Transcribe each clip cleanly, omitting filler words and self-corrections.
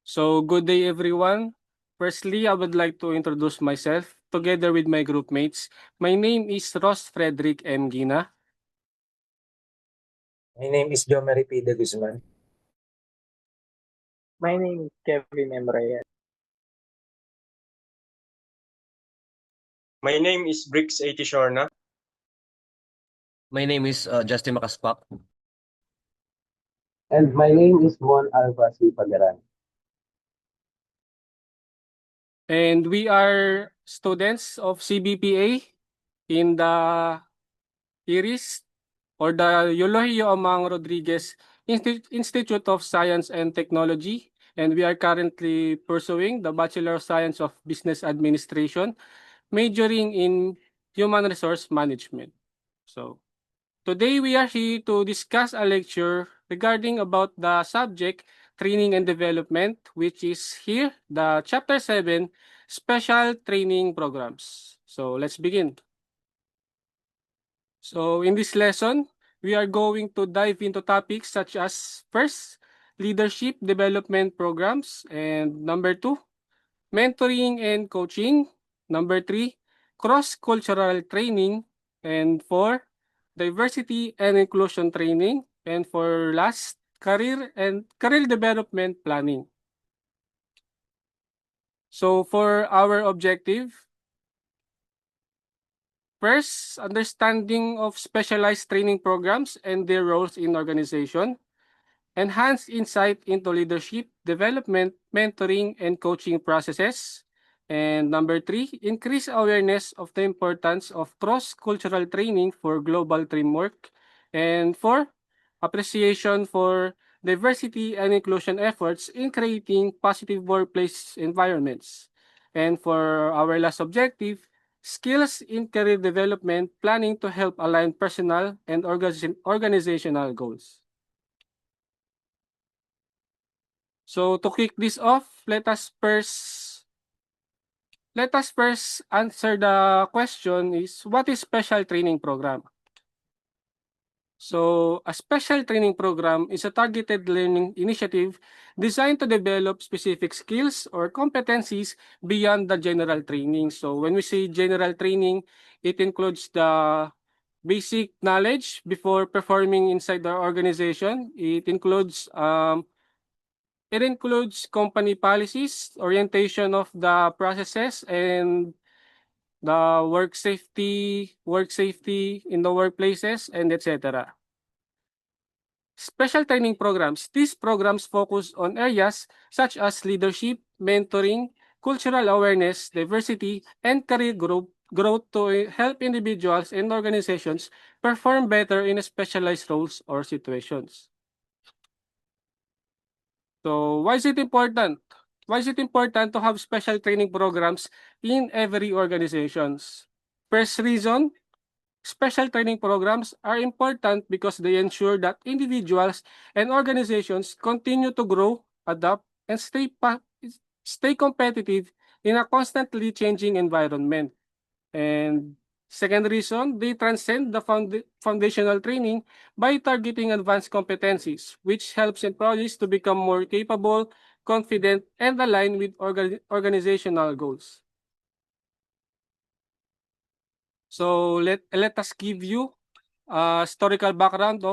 So, good day everyone. Firstly, I would like to introduce myself together with my group mates. My name is Ross Frederick M. Gina. My name is Jomery P. De Guzman. My name is Kevin M. Reyes. My name is Brix A. Tishorna. My name is Justin Makaspak. And my name is Mon Alva C. Pagaran. And we are students of CBPA in the IRIS or the Eulogio Amang Rodriguez Institute of Science and Technology. And we are currently pursuing the Bachelor of Science of Business Administration, majoring in Human Resource Management. So, today we are here to discuss a lecture regarding about the subject training and development, which is here the chapter 7 special training programs. So let's begin. So in this lesson, we are going to dive into topics such as first, leadership development programs, and number 2, mentoring and coaching, number 3, cross-cultural training, and 4, diversity and inclusion training, and for last, career development planning. So for our objective, first, understanding of specialized training programs and their roles in organization. Enhance insight into leadership, development, mentoring, and coaching processes. And number 3, increase awareness of the importance of cross-cultural training for global teamwork. And 4, appreciation for diversity and inclusion efforts in creating positive workplace environments. And for our last objective, skills in career development, planning to help align personal and organizational goals. So to kick this off, let us first answer the question is what is special training program? So a special training program is a targeted learning initiative designed to develop specific skills or competencies beyond the general training. So when we say general training, it includes the basic knowledge before performing inside the organization. It includes company policies, orientation of the processes, and the work safety in the workplaces, and etc. Special training programs. These programs focus on areas such as leadership, mentoring, cultural awareness, diversity, and career growth to help individuals and organizations perform better in specialized roles or situations. So why is it important? Why is it important to have special training programs in every organizations? First reason, special training programs are important because they ensure that individuals and organizations continue to grow, adapt, and stay competitive in a constantly changing environment. And second reason, they transcend the foundational training by targeting advanced competencies, which helps employees to become more capable, confident, and aligned with organizational goals. So let us give you a historical background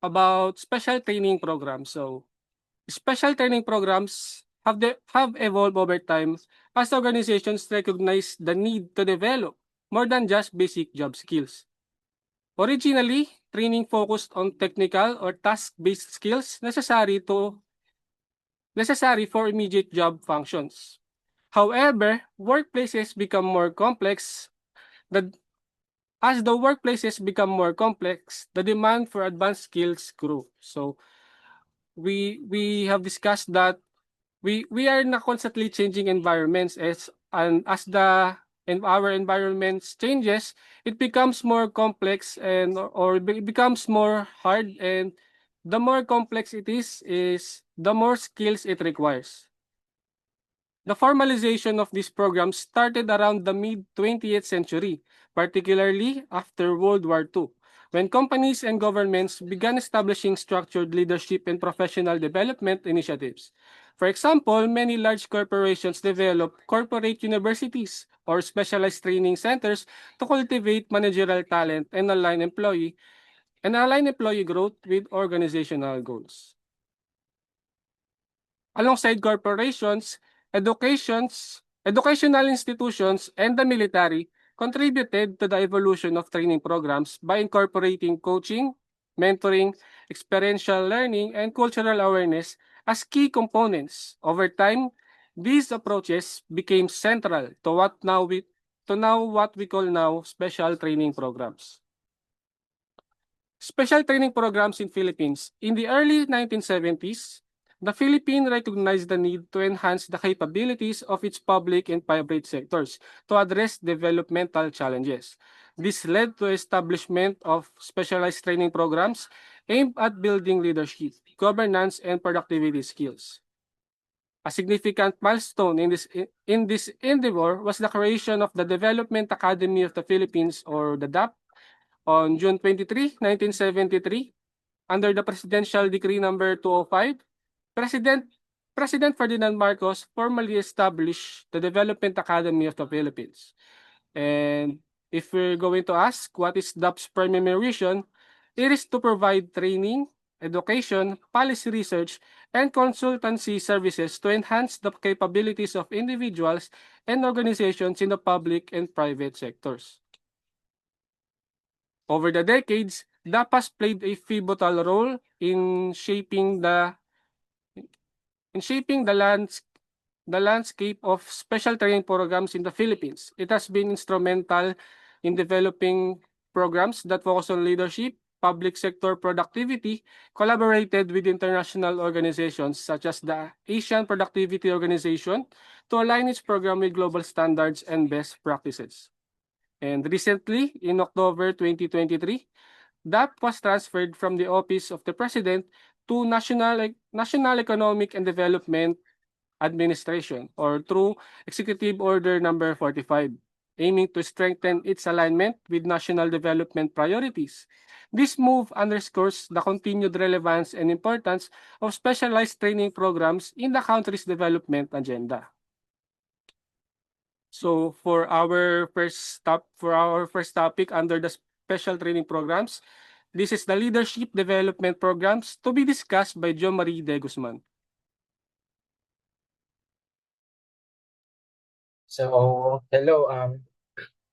about special training programs. So special training programs have evolved over time as organizations recognize the need to develop more than just basic job skills. Originally, training focused on technical or task-based skills necessary for immediate job functions. However, workplaces become more complex. As the workplaces become more complex, the demand for advanced skills grew. So we have discussed that we are in a constantly changing environments as our environments changes, it becomes more complex or it becomes more hard, and the more complex it is the more skills it requires. The formalization of these programs started around the mid 20th century, particularly after World War II, when companies and governments began establishing structured leadership and professional development initiatives. For example, many large corporations developed corporate universities or specialized training centers to cultivate managerial talent and align employee growth with organizational goals. Alongside corporations, educational institutions, and the military contributed to the evolution of training programs by incorporating coaching, mentoring, experiential learning, and cultural awareness as key components. Over time, these approaches became central to what we call now special training programs. Special training programs in Philippines. In the early 1970s, the Philippines recognized the need to enhance the capabilities of its public and private sectors to address developmental challenges. This led to establishment of specialized training programs aimed at building leadership, governance, and productivity skills. A significant milestone in this endeavor was the creation of the Development Academy of the Philippines, or the DAP, on June 23, 1973, under the Presidential Decree number 205. President Ferdinand Marcos formally established the Development Academy of the Philippines. And if we're going to ask what is DAP's primary mission, it is to provide training, education, policy research, and consultancy services to enhance the capabilities of individuals and organizations in the public and private sectors. Over the decades, DAP has played a pivotal role in shaping the landscape of special training programs in the Philippines. It has been instrumental in developing programs that focus on leadership, public sector productivity, collaborated with international organizations such as the Asian Productivity Organization to align its program with global standards and best practices. And recently, in October 2023, DAP was transferred from the Office of the President to National Economic and Development Administration, or through Executive Order number 45, aiming to strengthen its alignment with national development priorities. This move underscores the continued relevance and importance of specialized training programs in the country's development agenda. So for our first topic under the special training programs, this is the leadership development programs to be discussed by Jo Marie De Guzman. So, hello,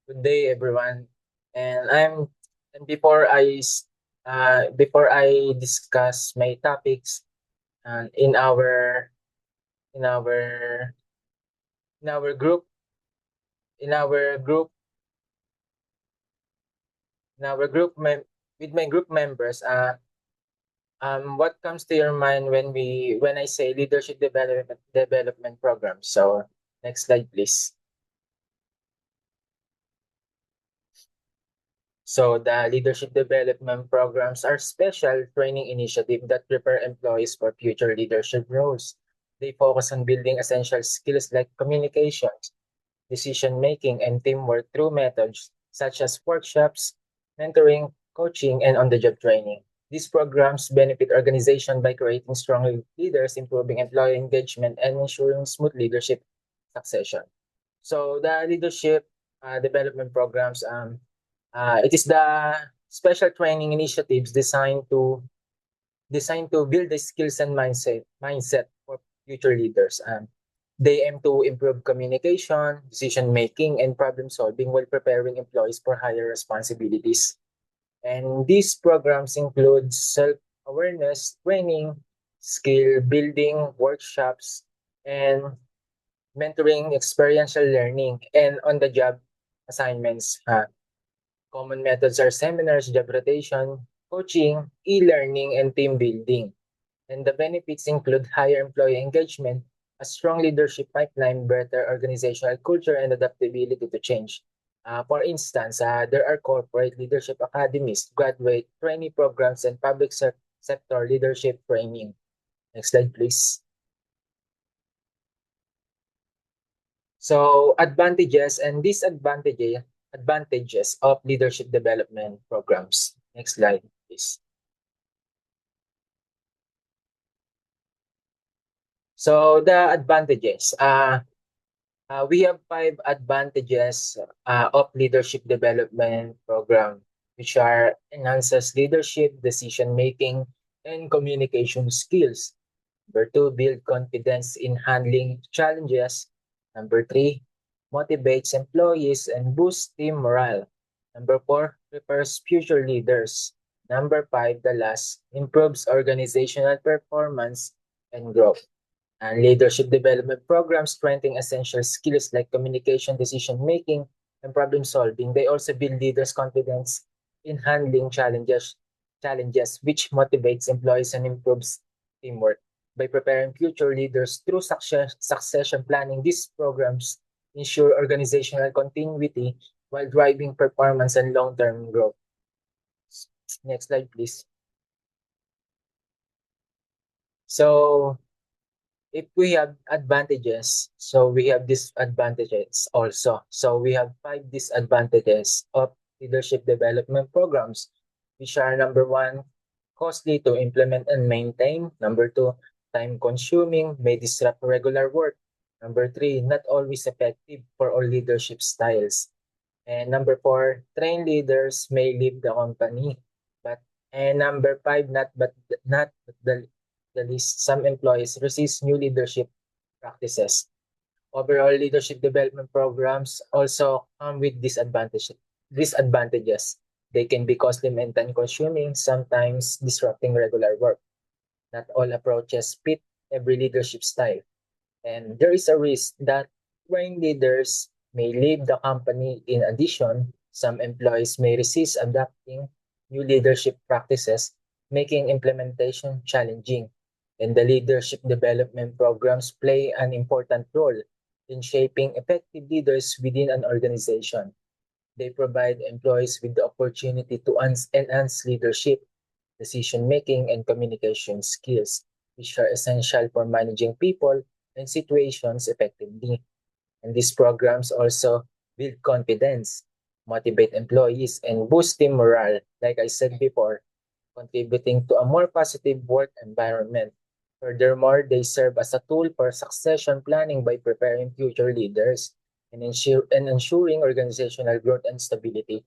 good day, everyone. And before I discuss my topics, in our group, with my group members, what comes to your mind when I say leadership development program? So, next slide, please. So the leadership development programs are special training initiatives that prepare employees for future leadership roles. They focus on building essential skills like communication, decision-making, and teamwork through methods such as workshops, mentoring, coaching, and on-the-job training. These programs benefit organizations by creating strong leaders, improving employee engagement, and ensuring smooth leadership succession. So the leadership development programs, it is the special training initiatives designed to build the skills and mindset for future leaders. They aim to improve communication, decision making, and problem solving while preparing employees for higher responsibilities. And these programs include self-awareness training, skill building workshops, and mentoring, experiential learning, and on-the-job assignments. Common methods are seminars, job rotation, coaching, e-learning, and team building. And the benefits include higher employee engagement, a strong leadership pipeline, better organizational culture, and adaptability to change. For instance, there are corporate leadership academies, graduate trainee programs, and public sector leadership training. Next slide, please. So, advantages and disadvantages of leadership development programs. Next slide, please. So the advantages. We have 5 advantages of leadership development program, which are enhances leadership, decision making, and communication skills. Number 2, build confidence in handling challenges. Number 3, motivates employees and boosts team morale. Number 4, prepares future leaders. Number 5, the last, improves organizational performance and growth. And leadership development programs strengthen essential skills like communication, decision making, and problem solving. They also build leaders' confidence in handling challenges which motivates employees and improves teamwork. By preparing future leaders through succession planning, these programs ensure organizational continuity while driving performance and long-term growth. Next slide, please. So, if we have advantages, so we have disadvantages also. So we have 5 disadvantages of leadership development programs, which are number 1, costly to implement and maintain. Number 2, time consuming, may disrupt regular work. Number 3, not always effective for all leadership styles. And number 4, trained leaders may leave the company. And number 5, not the least, some employees resist new leadership practices. Overall, leadership development programs also come with disadvantages. They can be costly and time-consuming, sometimes disrupting regular work. Not all approaches fit every leadership style. And there is a risk that trained leaders may leave the company. In addition, some employees may resist adapting new leadership practices, making implementation challenging. And the leadership development programs play an important role in shaping effective leaders within an organization. They provide employees with the opportunity to enhance leadership, decision-making, and communication skills, which are essential for managing people and situations effectively. And these programs also build confidence, motivate employees, and boost team morale, like I said before, contributing to a more positive work environment. Furthermore, they serve as a tool for succession planning by preparing future leaders and ensuring organizational growth and stability.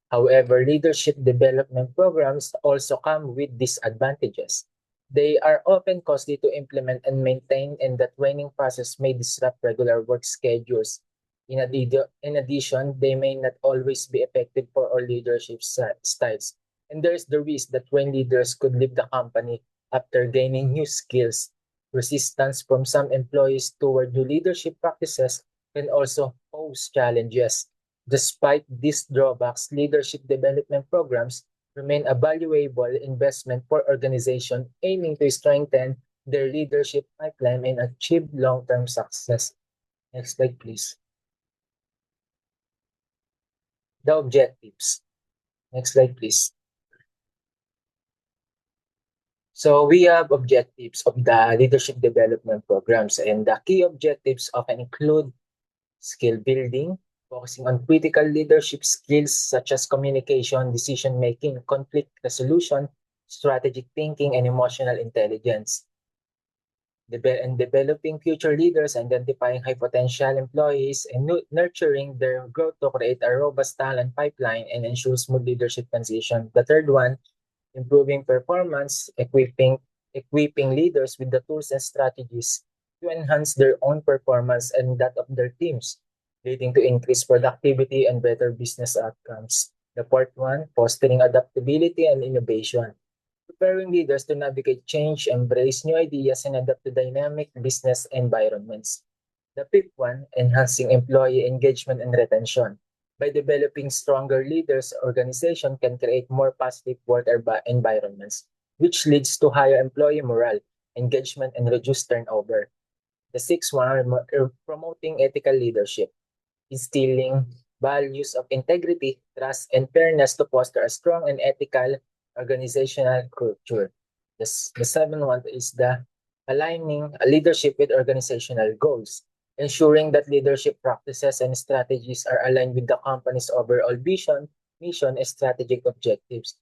However, leadership development programs also come with disadvantages. They are often costly to implement and maintain, and the training process may disrupt regular work schedules. In addition, they may not always be effective for all leadership styles. And there is the risk that when leaders could leave the company after gaining new skills. Resistance from some employees toward new leadership practices can also pose challenges. Despite these drawbacks, leadership development programs remain a valuable investment for organizations aiming to strengthen their leadership pipeline and achieve long-term success. Next slide, please. The objectives. Next slide, please. So we have objectives of the leadership development programs, and the key objectives often include skill building, focusing on critical leadership skills such as communication, decision-making, conflict resolution, strategic thinking, and emotional intelligence. And developing future leaders, identifying high potential employees, and nurturing their growth to create a robust talent pipeline and ensure smooth leadership transition. The third one, improving performance, equipping leaders with the tools and strategies to enhance their own performance and that of their teams, leading to increased productivity and better business outcomes. The fourth one, fostering adaptability and innovation, preparing leaders to navigate change, embrace new ideas, and adapt to dynamic business environments. The fifth one, enhancing employee engagement and retention. By developing stronger leaders, organization can create more positive work environments, which leads to higher employee morale, engagement, and reduced turnover. The sixth one, promoting ethical leadership, instilling values of integrity, trust, and fairness to foster a strong and ethical organizational culture. The seventh one is the aligning leadership with organizational goals, ensuring that leadership practices and strategies are aligned with the company's overall vision, mission, and strategic objectives.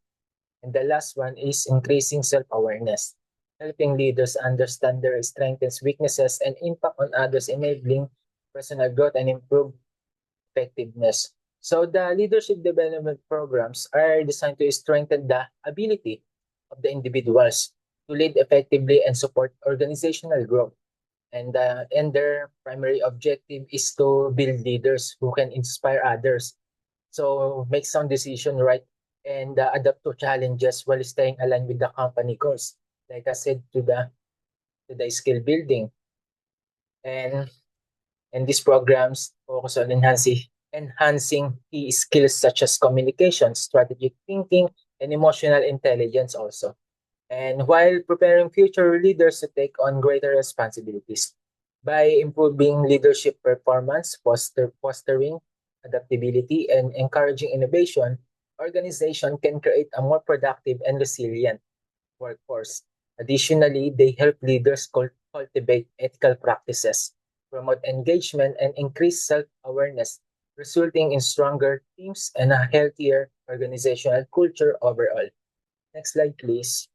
And the last one is increasing self-awareness, helping leaders understand their strengths, weaknesses, and impact on others, enabling personal growth and improved effectiveness. So the leadership development programs are designed to strengthen the ability of the individuals to lead effectively and support organizational growth. And their primary objective is to build leaders who can inspire others. So make sound decision, right, and adapt to challenges while staying aligned with the company goals. Like I said, to the skill building, and and these programs focus on enhancing key skills such as communication, strategic thinking, and emotional intelligence also. And while preparing future leaders to take on greater responsibilities by improving leadership performance, fostering adaptability, and encouraging innovation, organization can create a more productive and resilient workforce. Additionally, they help leaders cultivate ethical practices, promote engagement, and increase self-awareness, resulting in stronger teams and a healthier organizational culture overall. Next slide, please.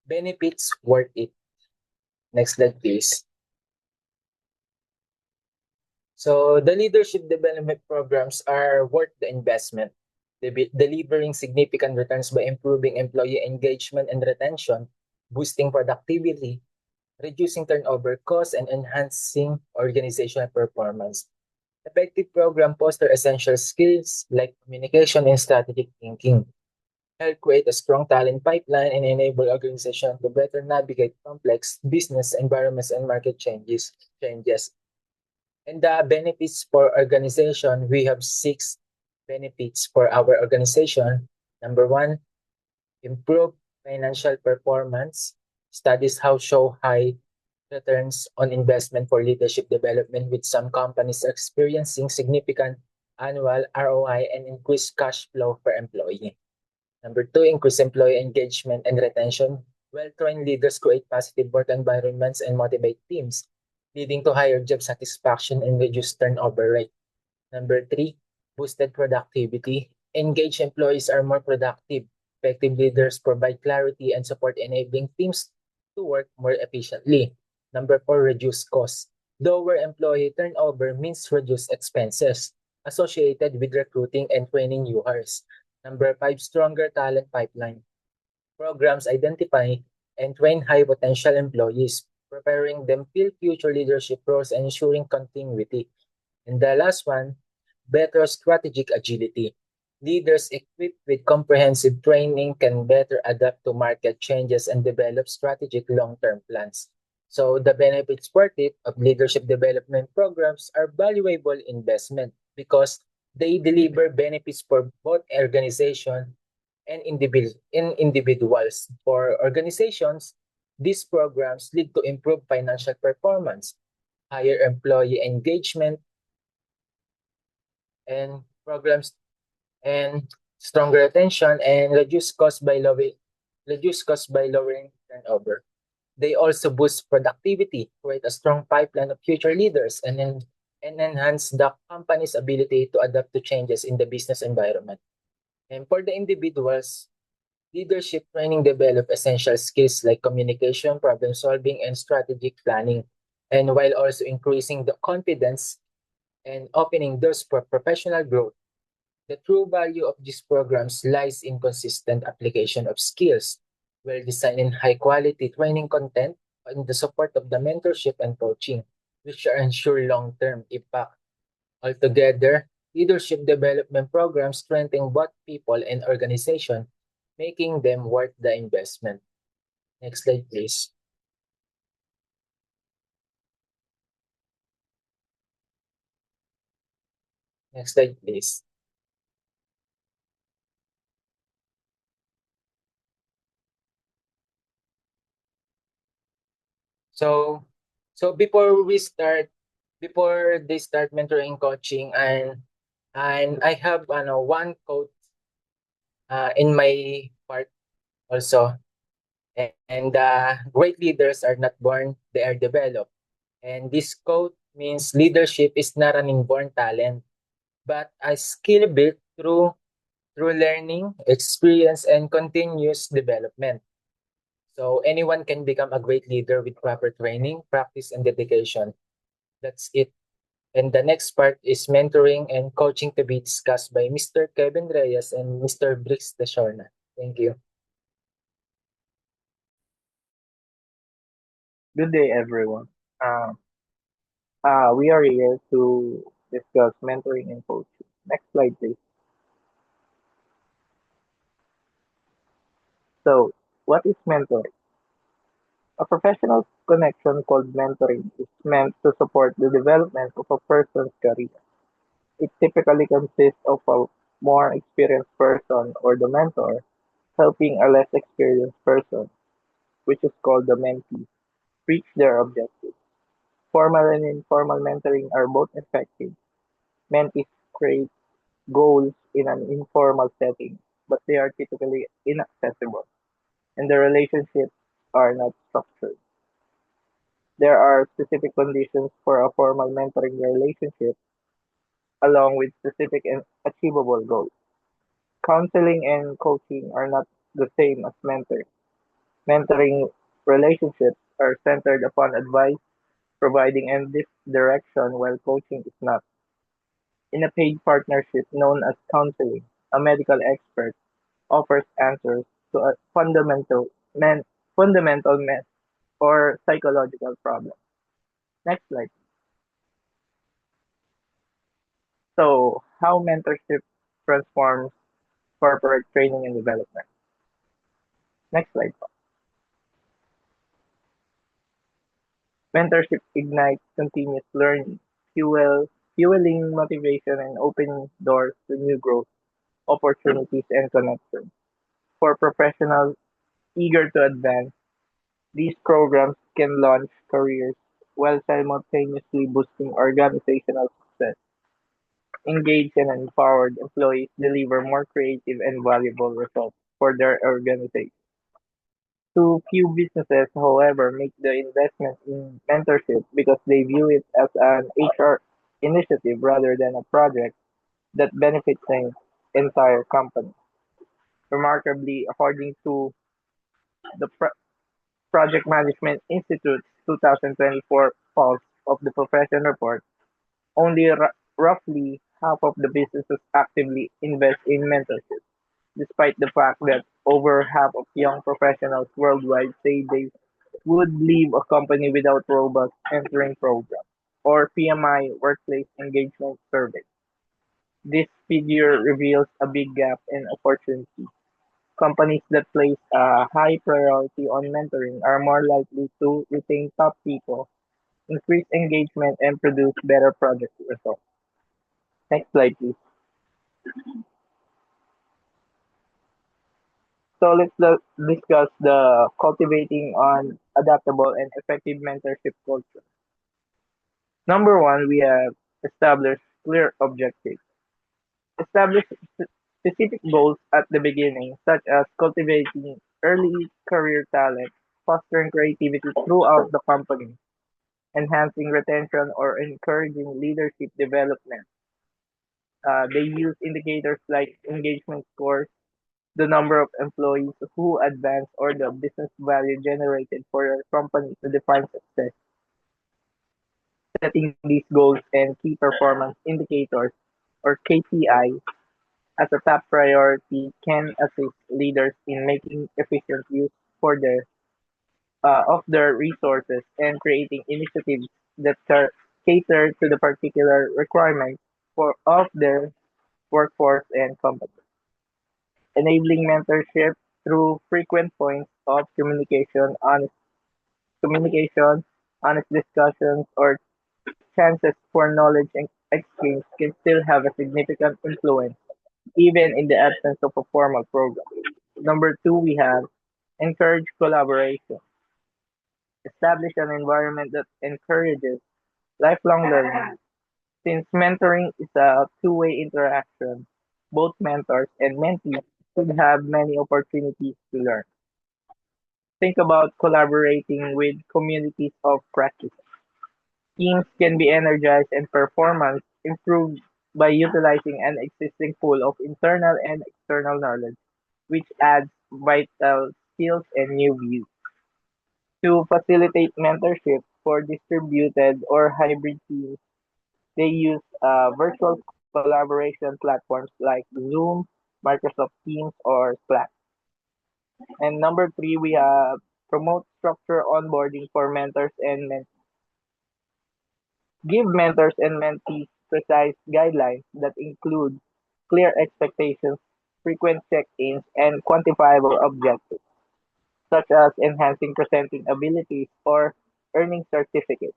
Benefits worth it. Next slide, please. So the leadership development programs are worth the investment, delivering significant returns by improving employee engagement and retention, boosting productivity, reducing turnover costs, and enhancing organizational performance. Effective program foster essential skills like communication and strategic thinking, help create a strong talent pipeline, and enable organizations to better navigate complex business environments and market changes. And the benefits for organization, we have 6 benefits for our organization. Number 1, improve financial performance. Studies how show high returns on investment for leadership development, with some companies experiencing significant annual ROI and increased cash flow per employee. Number 2, increase employee engagement and retention. Well-trained leaders create positive work environments and motivate teams, leading to higher job satisfaction and reduced turnover rate. Number 3, boosted productivity. Engaged employees are more productive. Effective leaders provide clarity and support, enabling teams to work more efficiently. Number 4, reduce costs. Lower employee turnover means reduced expenses associated with recruiting and training new hires. Number 5, stronger talent pipeline. Programs identify and train high potential employees, preparing them fill future leadership roles and ensuring continuity. And the last one, better strategic agility. Leaders equipped with comprehensive training can better adapt to market changes and develop strategic long-term plans. So the benefits worth it of leadership development programs are valuable investment because they deliver benefits for both organization and individuals. For organizations, these programs lead to improved financial performance, higher employee engagement, and programs and stronger retention, and reduce cost by lowering turnover. They also boost productivity, create a strong pipeline of future leaders, and enhance the company's ability to adapt to changes in the business environment. And for the individuals, leadership training develop essential skills like communication, problem solving, and strategic planning, and while also increasing the confidence and opening doors for professional growth. The true value of these programs lies in consistent application of skills, well-designed and high-quality training content, and the support of the mentorship and coaching, which ensure long-term impact. Altogether, leadership development programs strengthen both people and organization, making them worth the investment. Next slide, please. Next slide, please. So, before they start mentoring coaching, and I have one quote in my part also, and great leaders are not born, they are developed. And this quote means leadership is not an inborn talent, but a skill built through through learning, experience, and continuous development. So anyone can become a great leader with proper training, practice, and dedication. That's it. And the next part is mentoring and coaching to be discussed by Mr. Kevin Reyes and Mr. Brix Deshorna. Thank you. Good day, everyone. Uh, we are here to discuss mentoring and coaching. Next slide, please. So, what is mentoring? A professional connection called mentoring is meant to support the development of a person's career. It typically consists of a more experienced person or the mentor helping a less experienced person, which is called the mentee, reach their objectives. Formal and informal mentoring are both effective. Mentees create goals in an informal setting, but they are typically inaccessible, and the relationships are not structured. There are specific conditions for a formal mentoring relationship, along with specific and achievable goals. Counseling and coaching are not the same as mentoring. Mentoring relationships are centered upon advice, providing and direction, while coaching is not. In a paid partnership known as counseling, a medical expert offers answers to a men, fundamental math or psychological problem. Next slide. So, how mentorship transforms corporate training and development. Next slide. Mentorship ignites continuous learning, fueling motivation and opening doors to new growth opportunities and connections. For professionals eager to advance, these programs can launch careers while simultaneously boosting organizational success. Engaged and empowered employees deliver more creative and valuable results for their organization. Too few businesses, however, make the investment in mentorship because they view it as an HR initiative rather than a project that benefits the entire company. Remarkably, according to the Project Management Institute's 2024 Pulse of the Profession report, only roughly half of the businesses actively invest in mentorship, despite the fact that over half of young professionals worldwide say they would leave a company without robust mentoring program or PMI workplace engagement survey. This figure reveals a big gap in opportunity. Companies that place a high priority on mentoring are more likely to retain top people, increase engagement, and produce better project results. Next slide, please. So discuss the cultivating on adaptable and effective mentorship culture. Number one, we have established clear objectives. Establish specific goals at the beginning, such as cultivating early career talent, fostering creativity throughout the company, enhancing retention, or encouraging leadership development. They use indicators like engagement scores, the number of employees who advance, or the business value generated for your company to define success. Setting these goals and key performance indicators, or KPI, as a top priority can assist leaders in making efficient use for of their resources and creating initiatives that cater to the particular requirements of their workforce and company. Enabling mentorship through frequent points of communication, honest discussions, or chances for knowledge exchange can still have a significant influence even in the absence of a formal program. Number two, we have encourage collaboration. Establish an environment that encourages lifelong learning. Since mentoring is a two-way interaction, both mentors and mentees should have many opportunities to learn. Think about collaborating with communities of practice. Teams can be energized and performance improved by utilizing an existing pool of internal and external knowledge, which adds vital skills and new views. To facilitate mentorship for distributed or hybrid teams, they use virtual collaboration platforms like Zoom, Microsoft Teams, or Slack. And number three, we have promote structure onboarding for mentors and give mentors and mentees precise guidelines that include clear expectations, frequent check-ins, and quantifiable objectives, such as enhancing presenting abilities or earning certificates.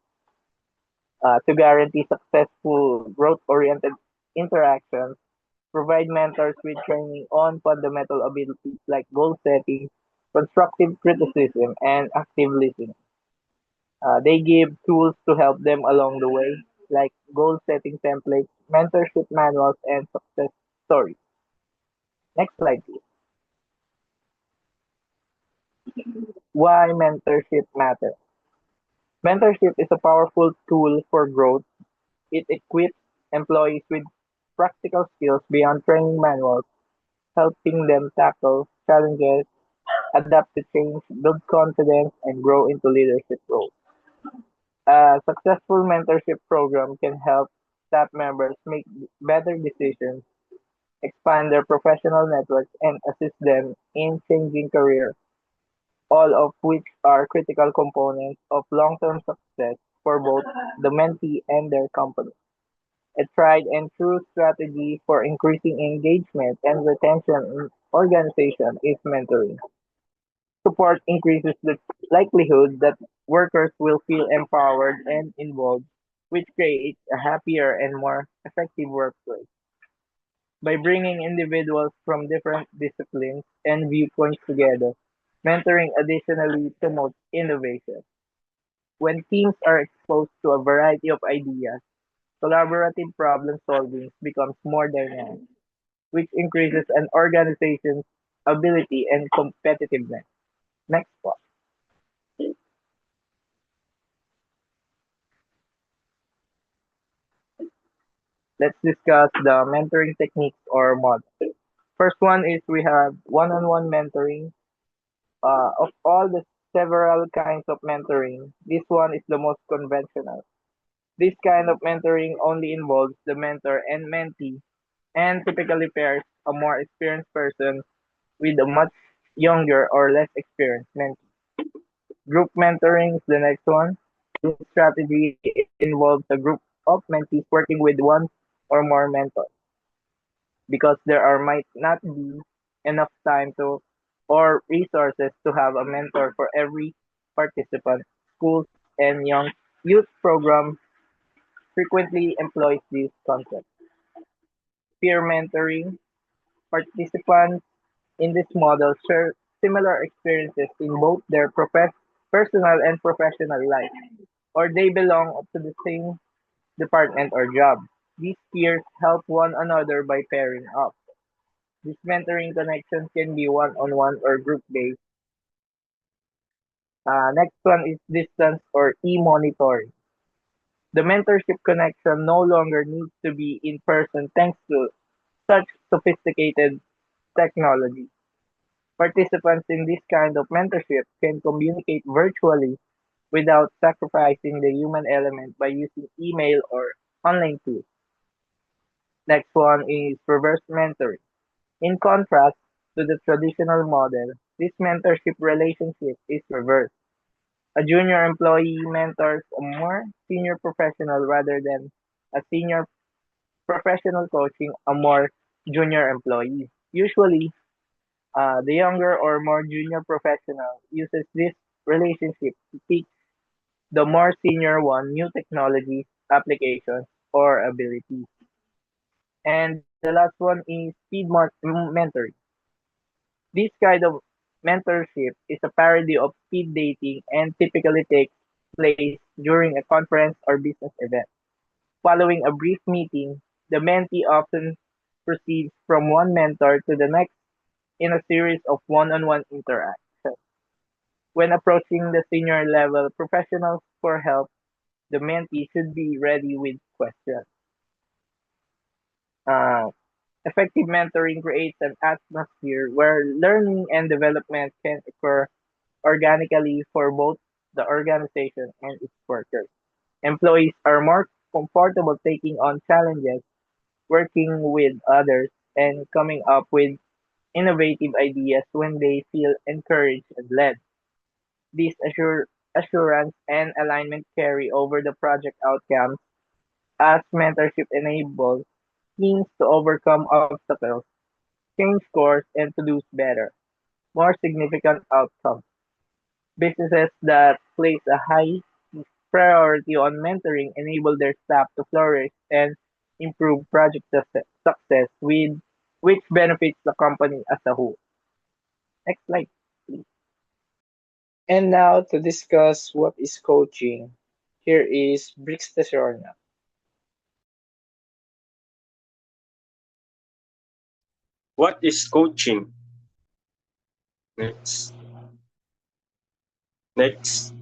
To guarantee successful growth-oriented interactions, provide mentors with training on fundamental abilities like goal setting, constructive criticism, and active listening. They give tools to help them along the way, like goal setting templates, mentorship manuals, and success stories. Next slide, please. Why mentorship matters. Mentorship is a powerful tool for growth. It equips employees with practical skills beyond training manuals, helping them tackle challenges, adapt to change, build confidence, and grow into leadership roles. A successful mentorship program can help staff members make better decisions, expand their professional networks, and assist them in changing careers, all of which are critical components of long-term success for both the mentee and their company. A tried and true strategy for increasing engagement and retention in organization is mentoring. Support increases the likelihood that workers will feel empowered and involved, which creates a happier and more effective workplace. By bringing individuals from different disciplines and viewpoints together, mentoring additionally promotes innovation. When teams are exposed to a variety of ideas, collaborative problem solving becomes more dynamic, which increases an organization's ability and competitiveness. Next one. Let's discuss the mentoring techniques or models. First one is we have one-on-one mentoring. Of all the several kinds of mentoring, this one is the most conventional. This kind of mentoring only involves the mentor and mentee and typically pairs a more experienced person with a much younger or less experienced mentee. Group mentoring is the next one. This strategy involves a group of mentees working with one or more mentors because there are might not be enough time to or resources to have a mentor for every participant. Schools and young youth program frequently employs this concept. Peer mentoring. Participants in this model share similar experiences in both their personal and professional life, or they belong to the same department or job. These peers help one another by pairing up. This mentoring connection can be one-on-one or group-based. Next one is distance or e-monitoring. The mentorship connection no longer needs to be in person thanks to such sophisticated technology. Participants in this kind of mentorship can communicate virtually without sacrificing the human element by using email or online tools. Next one is reverse mentoring. In contrast to the traditional model, this mentorship relationship is reversed. A junior employee mentors a more senior professional rather than a senior professional coaching a more junior employee. Usually, the younger or more junior professional uses this relationship to teach the more senior one new technologies, applications, or abilities. And the last one is mentoring. This kind of mentorship is a parody of speed dating and typically takes place during a conference or business event. Following a brief meeting, the mentee often proceeds from one mentor to the next in a series of one-on-one interactions. When approaching the senior level professionals for help, the mentee should be ready with questions. Uh, Effective mentoring creates an atmosphere where learning and development can occur organically for both the organization and its workers. Employees are more comfortable taking on challenges, working with others, and coming up with innovative ideas when they feel encouraged and led. This assurance and alignment carry over the project outcomes as mentorship enables teams to overcome obstacles, change course, and produce better, more significant outcomes. Businesses that place a high priority on mentoring enable their staff to flourish and improve project success with which benefits the company as a whole. Next slide, please. And now to discuss what is coaching, here is Brix Tesorna. What is coaching? Next. Next.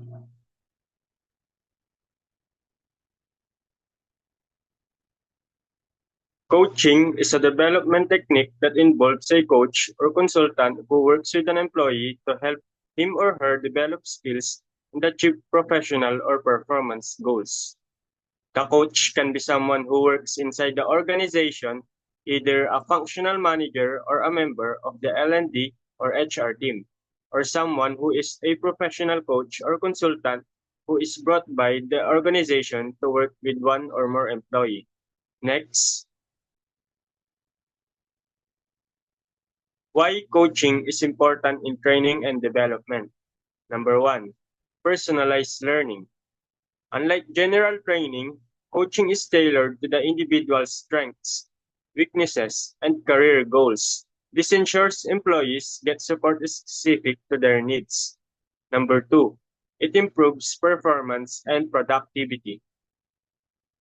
Coaching is a development technique that involves a coach or consultant who works with an employee to help him or her develop skills and achieve professional or performance goals. The coach can be someone who works inside the organization, either a functional manager or a member of the L&D or HR team, or someone who is a professional coach or consultant who is brought by the organization to work with one or more employee. Next, why coaching is important in training and development. Number one, personalized learning. Unlike general training, coaching is tailored to the individual's strengths, weaknesses, and career goals. This ensures employees get support specific to their needs. Number two, it improves performance and productivity.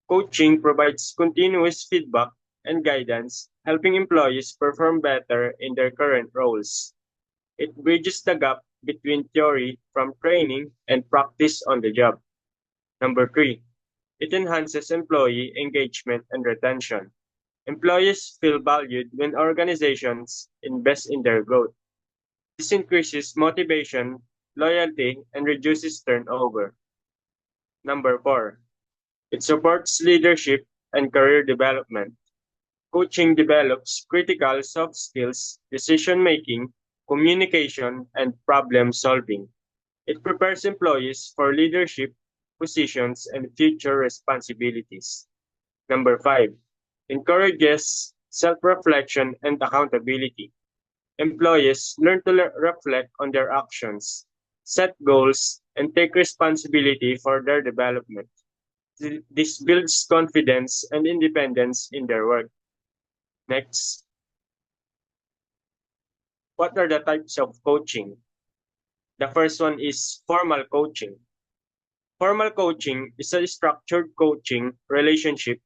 Coaching provides continuous feedback and guidance, helping employees perform better in their current roles. It bridges the gap between theory from training and practice on the job. Number three, it enhances employee engagement and retention. Employees feel valued when organizations invest in their growth. This increases motivation, loyalty, and reduces turnover. Number four, it supports leadership and career development. Coaching develops critical soft skills, decision making, communication, and problem solving. It prepares employees for leadership positions and future responsibilities. Number five, encourages self-reflection and accountability. Employees learn to reflect on their actions, set goals, and take responsibility for their development. This builds confidence and independence in their work. Next, what are the types of coaching? The first one is formal coaching. Formal coaching is a structured coaching relationship,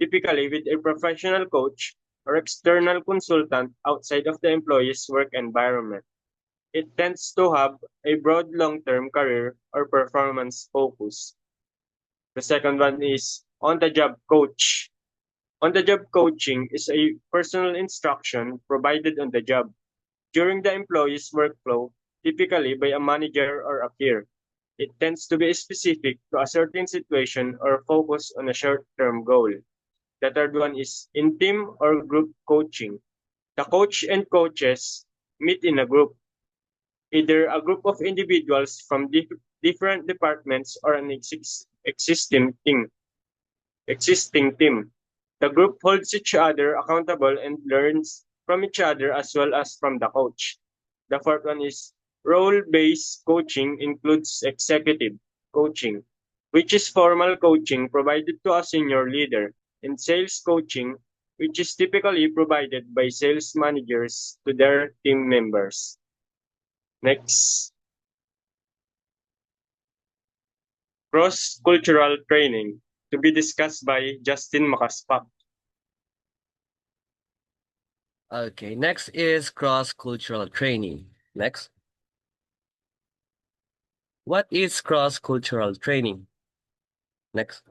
typically with a professional coach or external consultant outside of the employee's work environment. It tends to have a broad long-term career or performance focus. The second one is on-the-job coach. On-the-job coaching is a personal instruction provided on the job during the employee's workflow, typically by a manager or a peer. It tends to be specific to a certain situation or focus on a short-term goal. The third one is in team or group coaching. The coach and coaches meet in a group, either a group of individuals from different departments or an existing team. The group holds each other accountable and learns from each other as well as from the coach. The fourth one is role-based coaching includes executive coaching, which is formal coaching provided to a senior leader, and sales coaching, which is typically provided by sales managers to their team members. Next, cross-cultural training to be discussed by Justin Makaspak. Okay, next is cross-cultural training. Next. What is cross-cultural training? Next.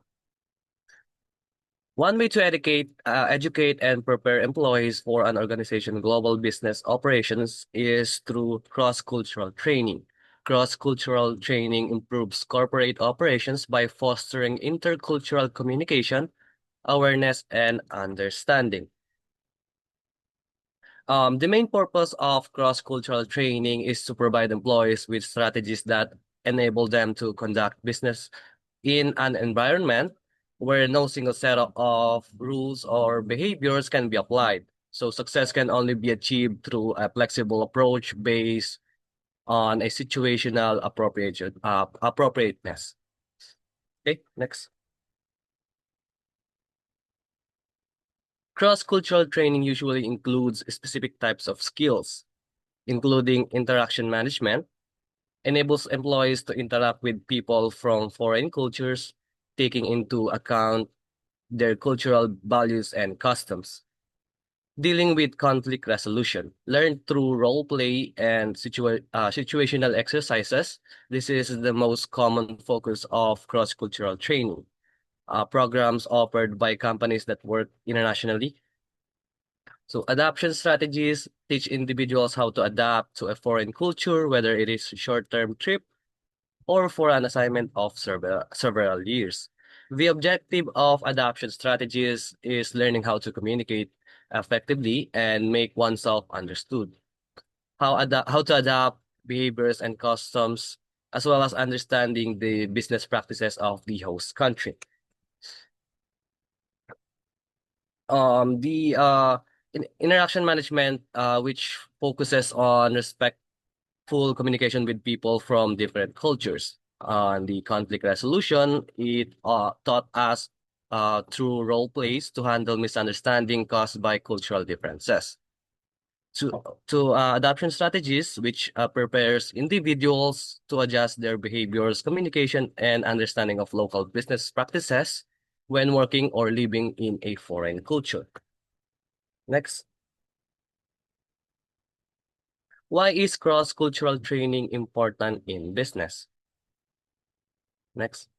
One way to educate and prepare employees for an organization's global business operations is through cross-cultural training. Cross-cultural training improves corporate operations by fostering intercultural communication, awareness, and understanding. The main purpose of cross-cultural training is to provide employees with strategies that enable them to conduct business in an environment where no single set of rules or behaviors can be applied. So success can only be achieved through a flexible approach based on a situational appropriateness. Okay, next. Cross-cultural training usually includes specific types of skills, including interaction management, enables employees to interact with people from foreign cultures, taking into account their cultural values and customs. Dealing with conflict resolution, learned through role play and situational exercises. This is the most common focus of cross-cultural training. Programs offered by companies that work internationally. So adaptation strategies teach individuals how to adapt to a foreign culture, whether it is a short-term trip or for an assignment of several years. The objective of adoption strategies is learning how to communicate effectively and make oneself understood. How to adapt behaviors and customs, as well as understanding the business practices of the host country. The interaction management, which focuses on respectful communication with people from different cultures. On the conflict resolution, it taught us through role plays to handle misunderstanding caused by cultural differences. To adoption strategies, which prepares individuals to adjust their behaviors, communication, and understanding of local business practices when working or living in a foreign culture. Next. Why is cross-cultural training important in business? Next.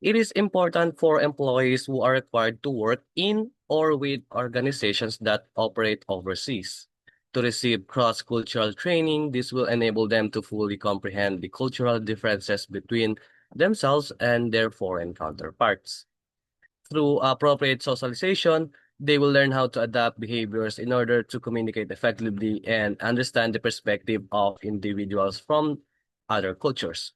It is important for employees who are required to work in or with organizations that operate overseas. To receive cross-cultural training, this will enable them to fully comprehend the cultural differences between themselves and their foreign counterparts. Through appropriate socialization, they will learn how to adapt behaviors in order to communicate effectively and understand the perspective of individuals from other cultures.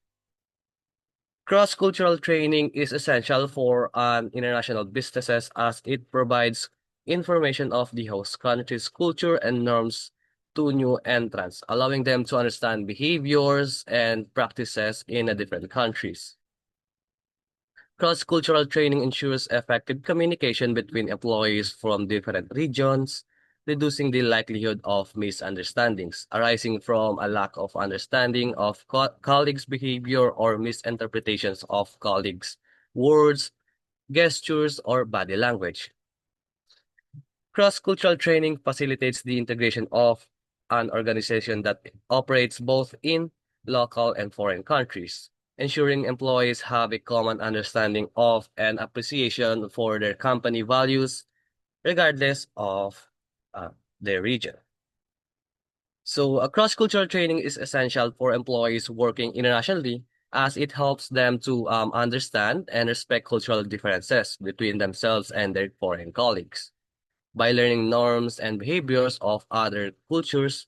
Cross-cultural training is essential for international businesses as it provides information of the host country's culture and norms to new entrants, allowing them to understand behaviors and practices in different countries. Cross-cultural training ensures effective communication between employees from different regions, reducing the likelihood of misunderstandings arising from a lack of understanding of colleagues' behavior or misinterpretations of colleagues' words, gestures, or body language. Cross-cultural training facilitates the integration of an organization that operates both in local and foreign countries, ensuring employees have a common understanding of and appreciation for their company values, regardless of their region. So, cross-cultural training is essential for employees working internationally as it helps them to understand and respect cultural differences between themselves and their foreign colleagues. By learning norms and behaviors of other cultures,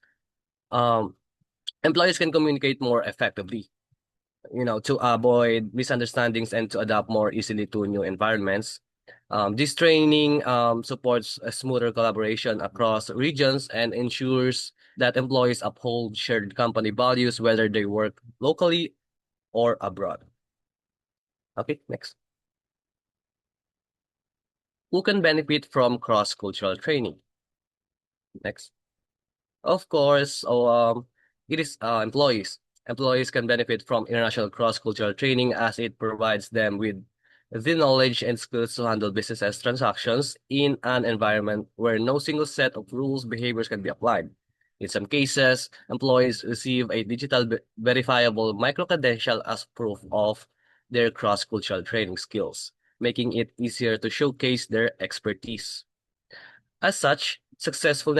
employees can communicate more effectively, to avoid misunderstandings and to adapt more easily to new environments. This training supports a smoother collaboration across regions and ensures that employees uphold shared company values whether they work locally or abroad. Okay, next. Who can benefit from cross-cultural training? Next. Of course, it is employees. Employees can benefit from international cross-cultural training as it provides them with the knowledge and skills to handle business transactions in an environment where no single set of rules, behaviors can be applied. In some cases, employees receive a digital verifiable micro-credential as proof of their cross-cultural training skills, making it easier to showcase their expertise. As such, successful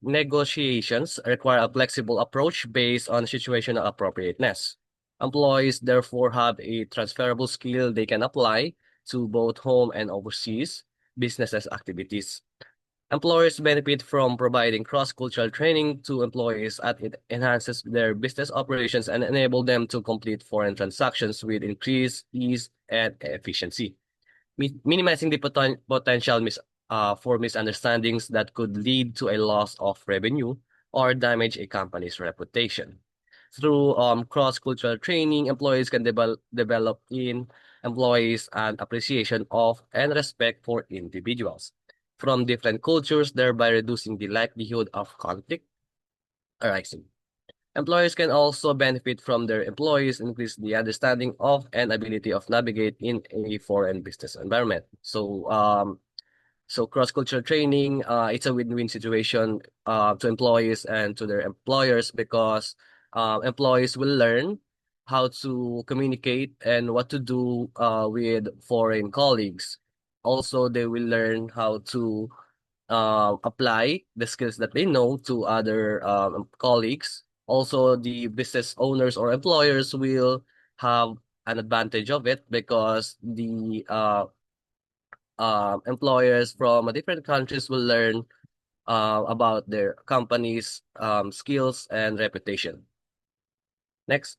negotiations require a flexible approach based on situational appropriateness. Employees therefore have a transferable skill they can apply to both home and overseas businesses activities. Employers benefit from providing cross-cultural training to employees as it enhances their business operations and enable them to complete foreign transactions with increased ease and efficiency, minimizing the potential for misunderstandings that could lead to a loss of revenue or damage a company's reputation. Through cross-cultural training, employees can develop in employees an appreciation of and respect for individuals from different cultures, thereby reducing the likelihood of conflict arising. Employers can also benefit from their employees increase the understanding of and ability of navigate in a foreign business environment. So cross-cultural training, it's a win-win situation to employees and to their employers because employees will learn how to communicate and what to do with foreign colleagues. Also, they will learn how to apply the skills that they know to other colleagues. Also, the business owners or employers will have an advantage of it because the employers from different countries will learn about their company's skills and reputation. Next.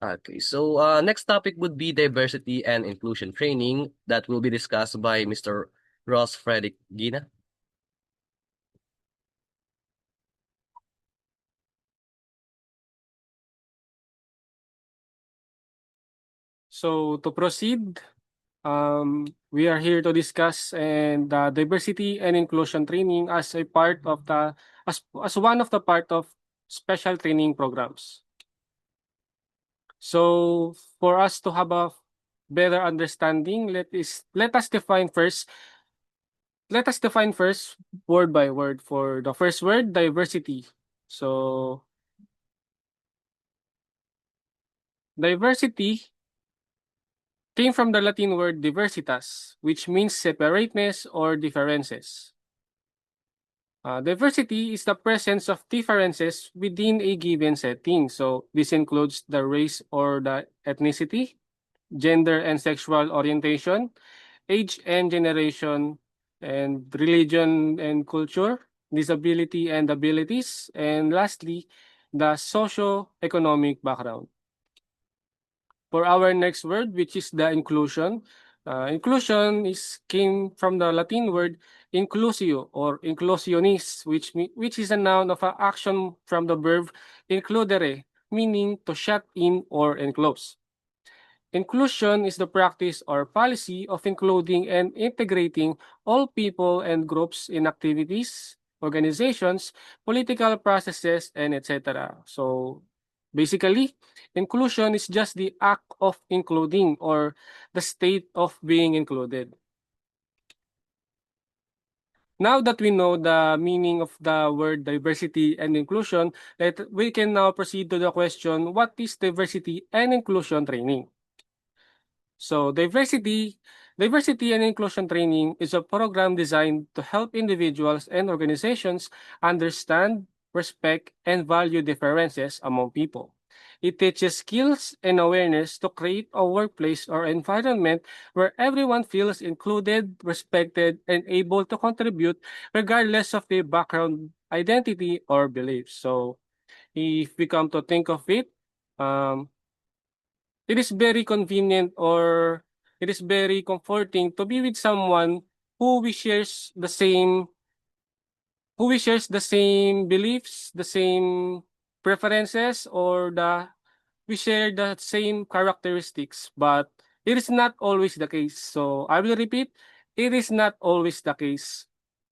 Okay, so next topic would be diversity and inclusion training that will be discussed by Mr. Ross Frederick Gina. So to proceed, we are here to discuss and diversity and inclusion training as a part of the as one of the part of special training programs. So for us to have a better understanding, let us define first word by word. For the first word, diversity. So diversity came from the Latin word diversitas, which means separateness or differences. Diversity is the presence of differences within a given setting. So this includes the race or the ethnicity, gender and sexual orientation, age and generation, and religion and culture, disability and abilities, and lastly, the socio-economic background. For our next word, which is the inclusion. Inclusion came from the Latin word inclusio or inclusionis, which is a noun of an action from the verb includere, meaning to shut in or enclose. Inclusion is the practice or policy of including and integrating all people and groups in activities, organizations, political processes, and etc. So basically, inclusion is just the act of including or the state of being included. Now that we know the meaning of the word diversity and inclusion, we can now proceed to the question, what is diversity and inclusion training? So diversity and inclusion training is a program designed to help individuals and organizations understand, respect, and value differences among people. It teaches skills and awareness to create a workplace or environment where everyone feels included, respected, and able to contribute regardless of their background, identity, or beliefs. So if we come to think of it, it is very convenient or it is very comforting to be with someone who we shares the same beliefs, the same preferences, or we share the same characteristics, but it is not always the case. So I will repeat, it is not always the case.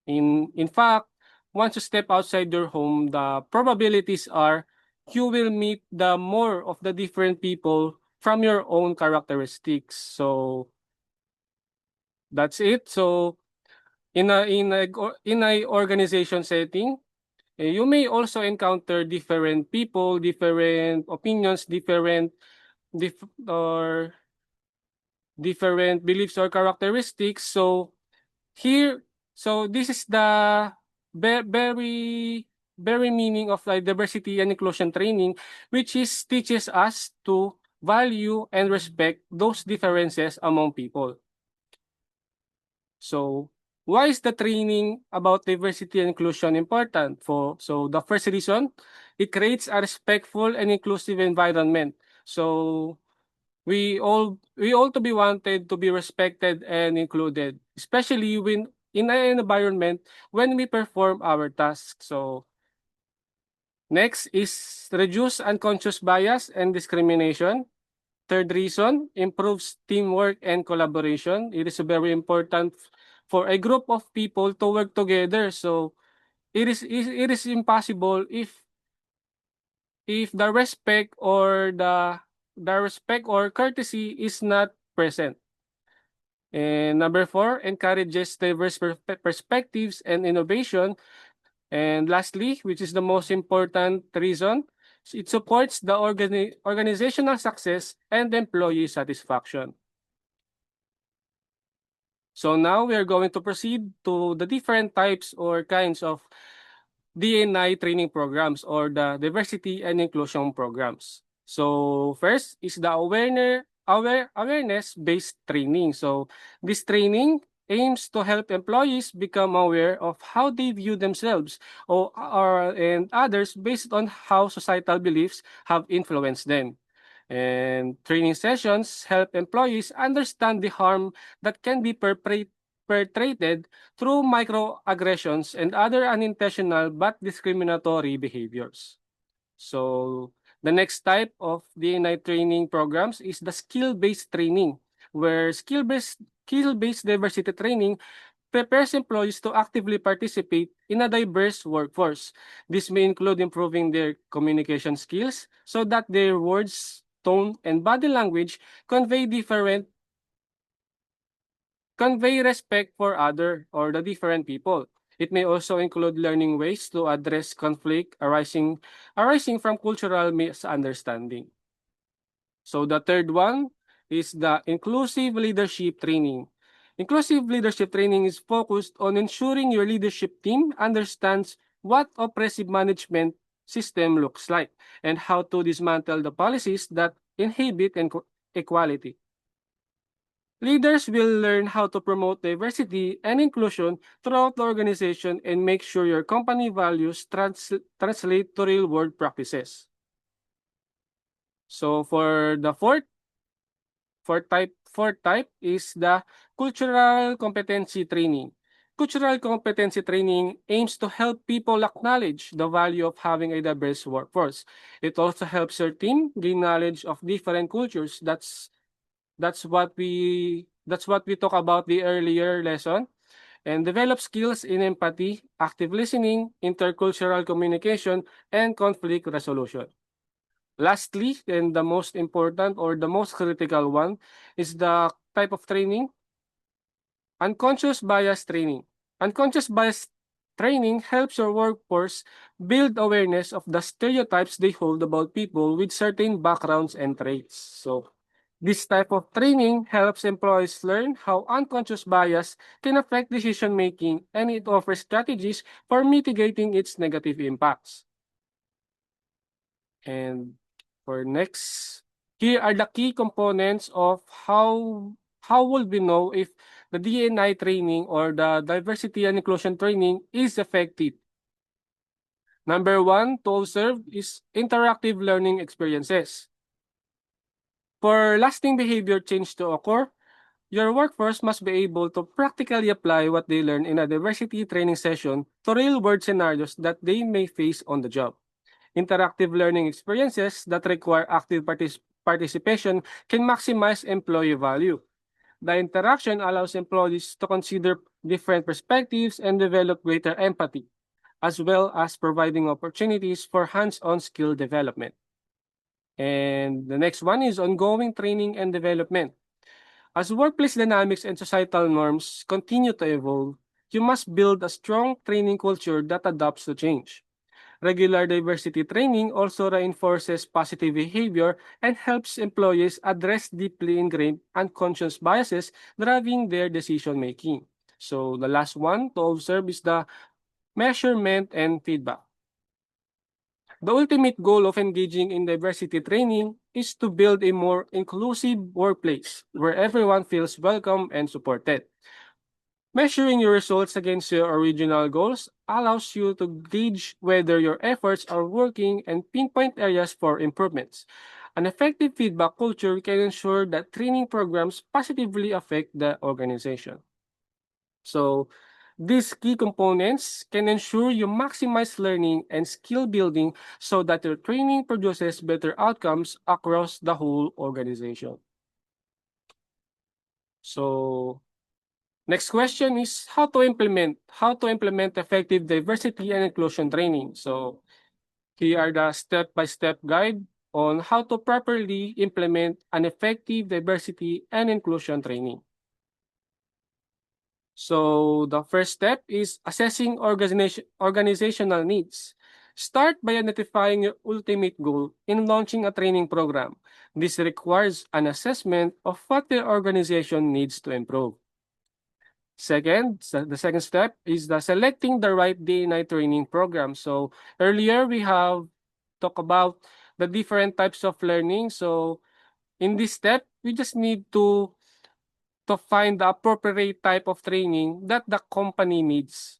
In fact, once you step outside your home, the probabilities are you will meet the more of the different people from your own characteristics. So that's it. So in a organization setting, You may also encounter different people, different opinions, different beliefs or characteristics. So here, so this is the very meaning of like diversity and inclusion training, which is teaches us to value and respect those differences among people. So why is the training about diversity and inclusion important? So the first reason, it creates a respectful and inclusive environment. So we all to be wanted to be respected and included, especially when in an environment when we perform our tasks. So next is reduce unconscious bias and discrimination. Third reason, improves teamwork and collaboration. It is very important for a group of people to work together. So it is impossible if the respect or the respect or courtesy is not present. And number 4, encourages diverse perspectives and innovation. And lastly, which is the most important reason, it supports the organizational success and employee satisfaction. So now we are going to proceed to the different types or kinds of D&I training programs or the diversity and inclusion programs. So first is the awareness-based training. So this training aims to help employees become aware of how they view themselves and others based on how societal beliefs have influenced them. And training sessions help employees understand the harm that can be perpetrated through microaggressions and other unintentional but discriminatory behaviors. So the next type of D&I training programs is the skill-based training, where skill-based diversity training prepares employees to actively participate in a diverse workforce. This may include improving their communication skills so that their words, tone, and body language convey respect for other or the different people. It may also include learning ways to address conflict arising from cultural misunderstanding. So the third one is the inclusive leadership training. Inclusive leadership training is focused on ensuring your leadership team understands what oppressive management system looks like and how to dismantle the policies that inhibit equality. Leaders will learn how to promote diversity and inclusion throughout the organization and make sure your company values translate to real-world practices. So for the fourth type is the cultural competency training. Cultural competency training aims to help people acknowledge the value of having a diverse workforce. It also helps your team gain knowledge of different cultures. That's what we talked about the earlier lesson, and develop skills in empathy, active listening, intercultural communication, and conflict resolution. Lastly, and the most important or the most critical one is the type of training, unconscious bias training. Unconscious bias training helps your workforce build awareness of the stereotypes they hold about people with certain backgrounds and traits. So this type of training helps employees learn how unconscious bias can affect decision making, and it offers strategies for mitigating its negative impacts. And for next, here are the key components of how will we know if the D&I training or the diversity and inclusion training is effective. Number 1 to observe is interactive learning experiences. For lasting behavior change to occur, your workforce must be able to practically apply what they learn in a diversity training session to real-world scenarios that they may face on the job. Interactive learning experiences that require active participation can maximize employee value. The interaction allows employees to consider different perspectives and develop greater empathy, as well as providing opportunities for hands-on skill development. And the next one is ongoing training and development. As workplace dynamics and societal norms continue to evolve, you must build a strong training culture that adapts to change. Regular diversity training also reinforces positive behavior and helps employees address deeply ingrained unconscious biases driving their decision making. So the last one to observe is the measurement and feedback. The ultimate goal of engaging in diversity training is to build a more inclusive workplace where everyone feels welcome and supported. Measuring your results against your original goals allows you to gauge whether your efforts are working and pinpoint areas for improvements. An effective feedback culture can ensure that training programs positively affect the organization. So, these key components can ensure you maximize learning and skill building so that your training produces better outcomes across the whole organization. So, next question is how to implement effective diversity and inclusion training. So, here are the step-by-step guide on how to properly implement an effective diversity and inclusion training. So the first step is assessing organizational needs. Start by identifying your ultimate goal in launching a training program. This requires an assessment of what the organization needs to improve. The second step is selecting the right D&I training program. So earlier we have talked about the different types of learning. So in this step, we just need to find the appropriate type of training that the company needs.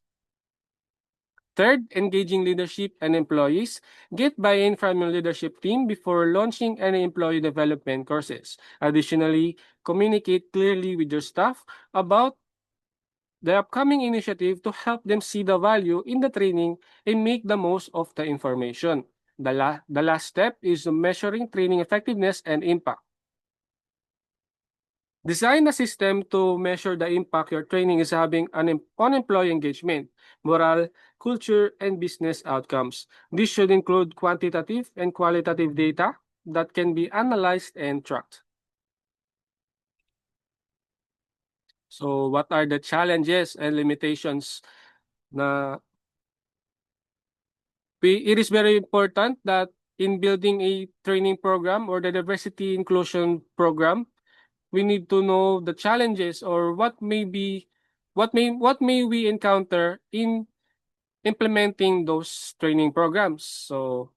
Third, engaging leadership and employees. Get buy-in from your leadership team before launching any employee development courses. Additionally, communicate clearly with your staff about the upcoming initiative to help them see the value in the training and make the most of the information. The last step is measuring training effectiveness and impact. Design a system to measure the impact your training is having on employee engagement, morale, culture, and business outcomes. This should include quantitative and qualitative data that can be analyzed and tracked. So what are the challenges and limitations na it is very important that in building a training program or the diversity inclusion program, we need to know the challenges or what may we encounter in implementing those training programs. So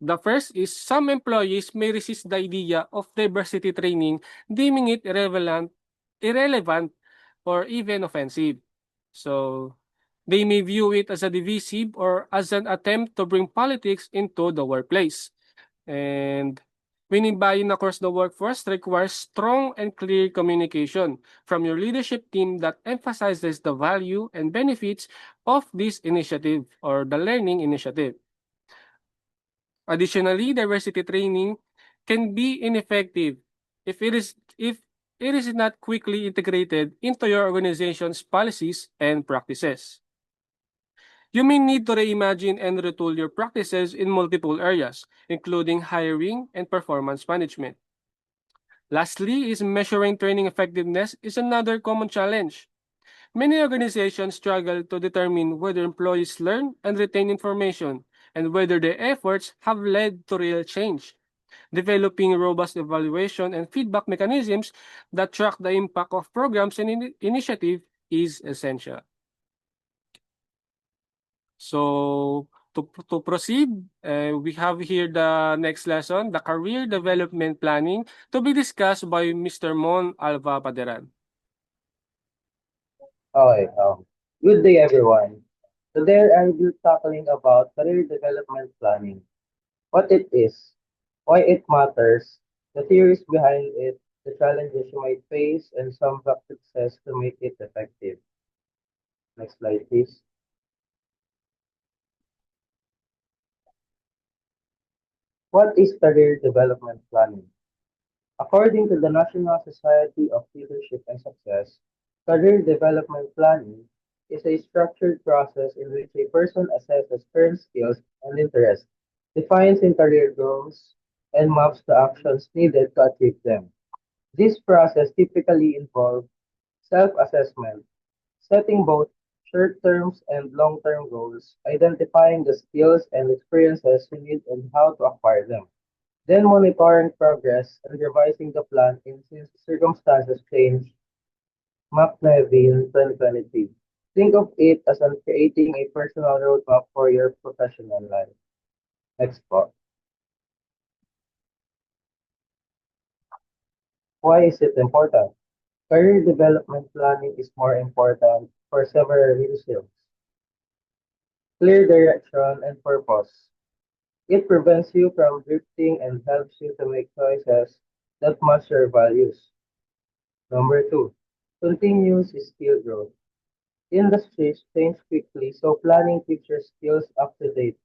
the first is some employees may resist the idea of diversity training, deeming it irrelevant or even offensive. So they may view it as a divisive or as an attempt to bring politics into the workplace. And winning buy-in across the workforce requires strong and clear communication from your leadership team that emphasizes the value and benefits of this initiative or the learning initiative. Additionally, diversity training can be ineffective if it is not quickly integrated into your organization's policies and practices. You may need to reimagine and retool your practices in multiple areas, including hiring and performance management. Lastly, is measuring training effectiveness is another common challenge. Many organizations struggle to determine whether employees learn and retain information and whether their efforts have led to real change. Developing robust evaluation and feedback mechanisms that track the impact of programs and initiative is essential. So to proceed, we have here the next lesson, the career development planning, to be discussed by Mr. Mon Alva Paderan. Okay, good day everyone. Today I will be tackling about career development planning, what it is, why it matters, the theories behind it, the challenges you might face, and some practices to make it effective. Next slide, please. What is career development planning? According to the National Society of Leadership and Success, career development planning is a structured process in which a person assesses current skills and interests, defines in career goals, and maps the actions needed to achieve them. This process typically involves self-assessment, setting both short-term and long-term goals, identifying the skills and experiences you need and how to acquire them. Then monitoring progress and revising the plan in circumstances change. McNeville, 2023. Think of it as creating a personal roadmap for your professional life. Next po. Why is it important? Career development planning is more important for several reasons. Clear direction and purpose. It prevents you from drifting and helps you to make choices that match your values. Number two, continuous skill growth. Industries change quickly, so planning keeps your skills up to date.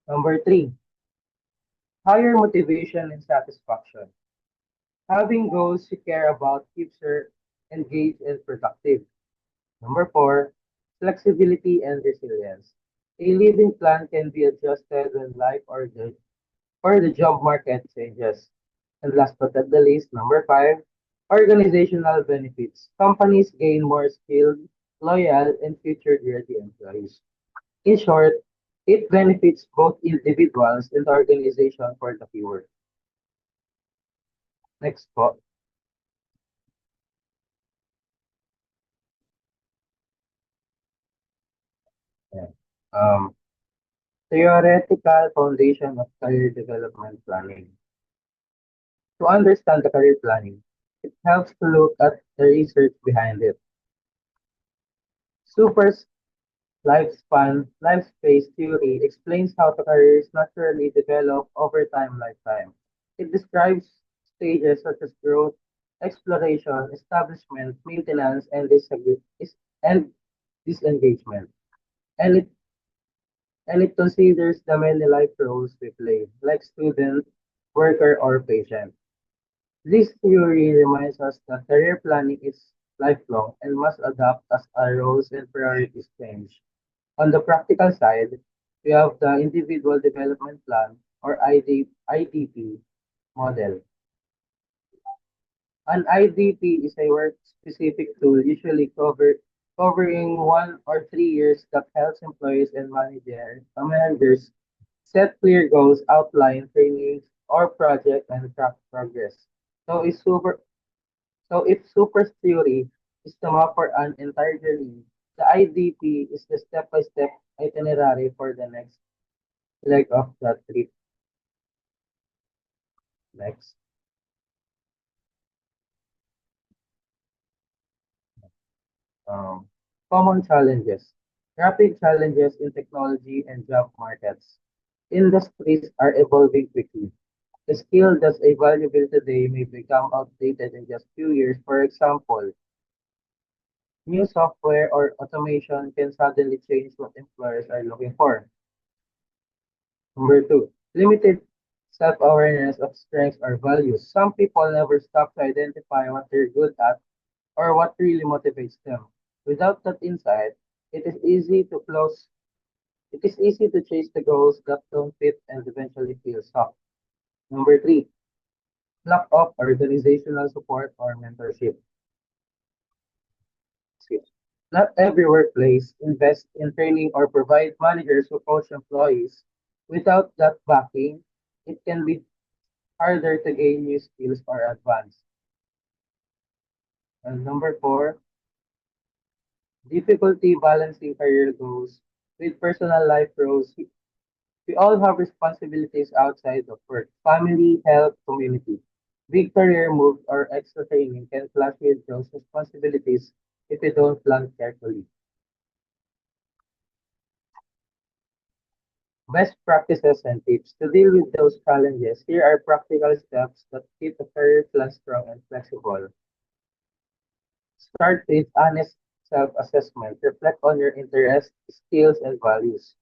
Number three, higher motivation and satisfaction. Having goals you care about keeps you engaged and productive. Number four, flexibility and resilience. A living plan can be adjusted when life or the job market changes. And last but not the least, number five, organizational benefits. Companies gain more skilled, loyal, and future-ready employees. In short, it benefits both individuals and the organization for the viewer. Next po. Ayan. Theoretical foundation of career development planning. To understand the career planning, it helps to look at the research behind it. Super's life space theory explains how the careers naturally develop over lifetime. It describes stages such as growth, exploration, establishment, maintenance, and disengagement. And it considers the many life roles we play, like student, worker, or patient. This theory reminds us that career planning is lifelong and must adapt as our roles and priorities change. On the practical side, we have the Individual Development Plan or IDP model. An IDP is a work-specific tool covering 1 or 3 years that helps employees and managers set clear goals, outline trainings or project, and track progress. So, is super So if Super's theory is the map for an entire journey, the IDP is the step-by-step itinerary for the next leg of the trip. Next. Um, Common challenges. Rapid challenges in technology and job markets. Industries are evolving quickly. The skill that's a valuable today may become outdated in just few years. For example, new software or automation can suddenly change what employers are looking for. Number two, limited self-awareness of strengths or values. Some people never stop to identify what they're good at or what really motivates them. Without that insight, it is easy to close. It is easy to chase the goals that don't fit and eventually feel stuck. Number three, lack of organizational support or mentorship. Excuse. Not every workplace invests in training or provide managers who coach employees. Without that backing, it can be harder to gain new skills or advance. And number four, difficulty balancing career goals with personal life roles. We all have responsibilities outside of work, family, health, community. Big career moves or extra training can clash with those responsibilities if you don't plan carefully. Best practices and tips to deal with those challenges. Here are practical steps that keep a career plan strong and flexible. Start with honest self-assessment. Reflect on your interests, skills, and values.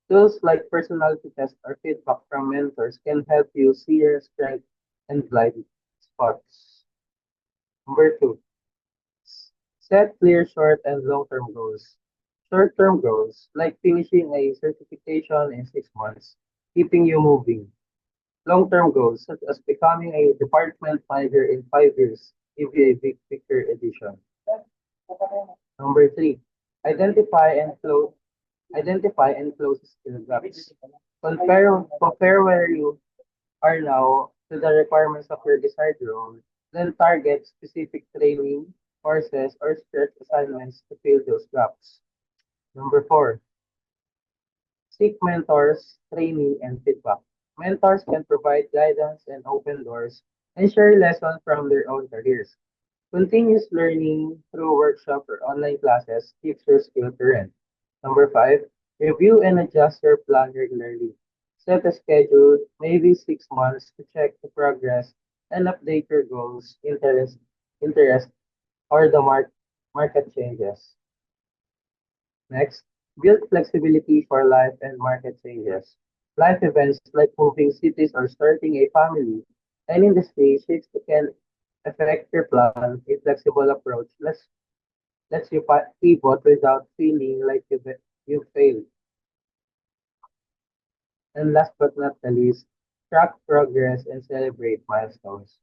Tools like personality tests or feedback from mentors can help you see your strengths and blind spots. Number two, set clear short and long-term goals. Short-term goals, like finishing a certification in 6 months, keeping you moving. Long-term goals, such as becoming a department manager in 5 years, give you a big picture edition. Number three, identify and close skill gaps. Compare where you are now to the requirements of your desired role, then target specific training, courses, or stretch assignments to fill those gaps. Number four, seek mentors, training, and feedback. Mentors can provide guidance and open doors and share lessons from their own careers. Continuous learning through workshop or online classes keeps your skill current. Number five, review and adjust your plan regularly. Set a schedule, maybe 6 months, to check the progress and update your goals, interest, or the market changes. Next, build flexibility for life and market changes. Life events like moving cities or starting a family, and industry shifts can affect your plan. A flexible approach lets you pivot without feeling like you failed. And last but not the least, track progress and celebrate milestones.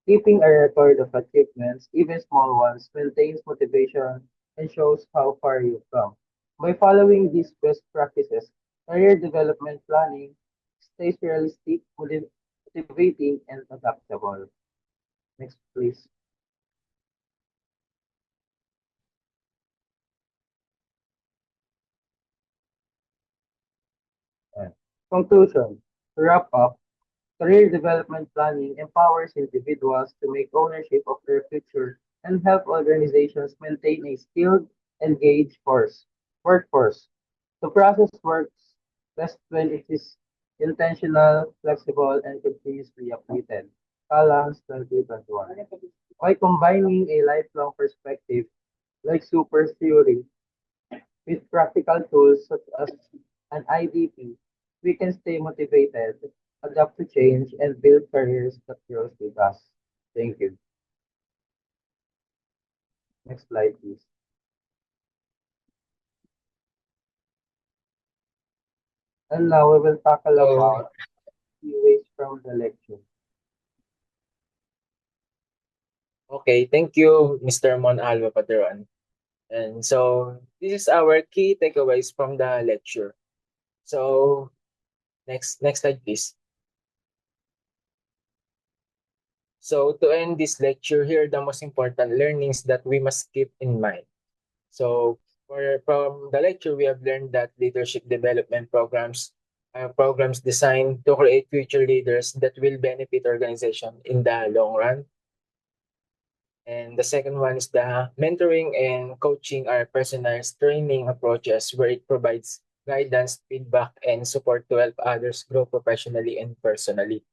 Keeping a record of achievements, even small ones, maintains motivation and shows how far you've come. By following these best practices, career development planning stays realistic, motivating, and adaptable. Next, please. Ayan. Conclusion. To wrap up, career development planning empowers individuals to make ownership of their future and help organizations maintain a skilled, engaged workforce. The process works best when it is intentional, flexible, and continuously updated. Kalams 2021. By combining a lifelong perspective like super theory with practical tools such as an IDP, we can stay motivated, adapt to change, and build careers that grows with us. Thank you. Next slide, please. And now we will tackle So, about keyways from the lecture. okay, thank you, Mr. Mon Alva Pateron. And so this is our key takeaways from the lecture. So next slide, please. So to end this lecture, here are the most important learnings that we must keep in mind. So from the lecture, we have learned that leadership development programs are programs designed to create future leaders that will benefit organization in the long run. And the second one is the mentoring and coaching are personalized training approaches where it provides guidance, feedback, and support to help others grow professionally and personally.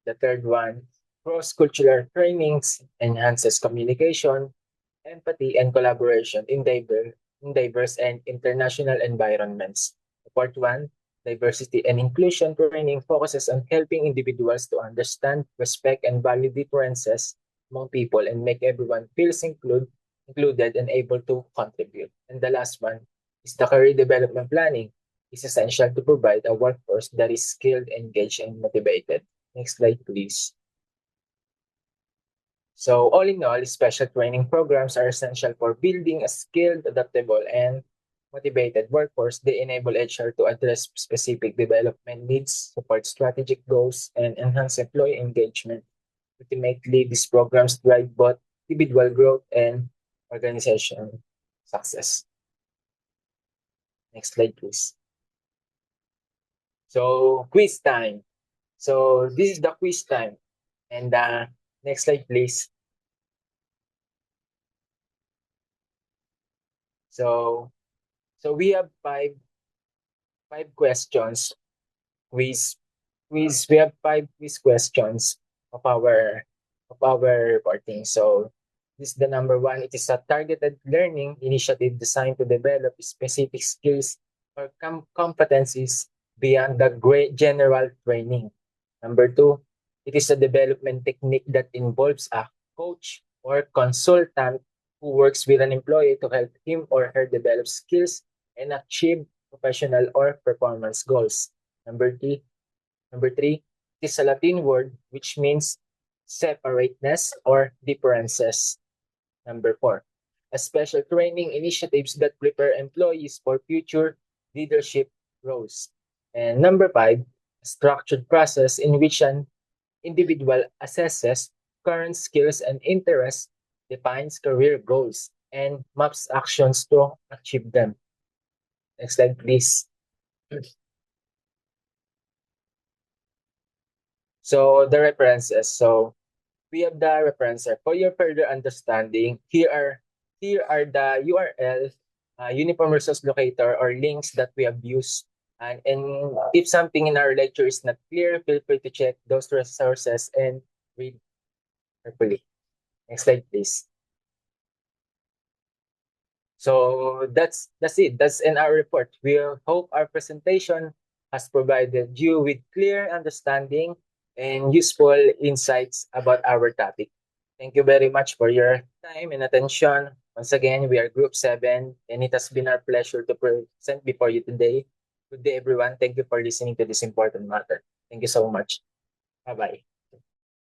The third one, cross-cultural trainings enhances communication, empathy, and collaboration in diverse and international environments. The fourth one, diversity and inclusion training focuses on helping individuals to understand, respect, and value differences among people and make everyone feels included and able to contribute. And the last one is the career development planning is essential to provide a workforce that is skilled, engaged, and motivated. Next slide, please. So all in all, special training programs are essential for building a skilled, adaptable, and motivated workforce. They enable HR to address specific development needs, support strategic goals, and enhance employee engagement. Ultimately, these programs drive both individual growth and organization success. Next slide, please. So quiz time. So this is the quiz time. And next slide, please. So we have five questions. We have five quiz questions of our reporting. So this is the number one. It is a targeted learning initiative designed to develop specific skills or competencies beyond the great general training. Number two, it is a development technique that involves a coach or consultant who works with an employee to help him or her develop skills and achieve professional or performance goals. Number three, it is a Latin word which means separateness or differences. Number four, as special training initiatives that prepare employees for future leadership roles. And number 5, a structured process in which an individual assesses current skills and interests, defines career goals, and maps actions to achieve them. Next slide, please. So the references. So we have the references. For your further understanding, here are the URL, Uniform Resource Locator, or links that we have used. And if something in our lecture is not clear, feel free to check those resources and read carefully. Next slide, please. So that's it. That's in our report. We hope our presentation has provided you with clear understanding and useful insights about our topic. Thank you very much for your time and attention. Once again, we are Group 7, and it has been our pleasure to present before you today. Good day, everyone. Thank you for listening to this important matter. Thank you so much. Bye-bye.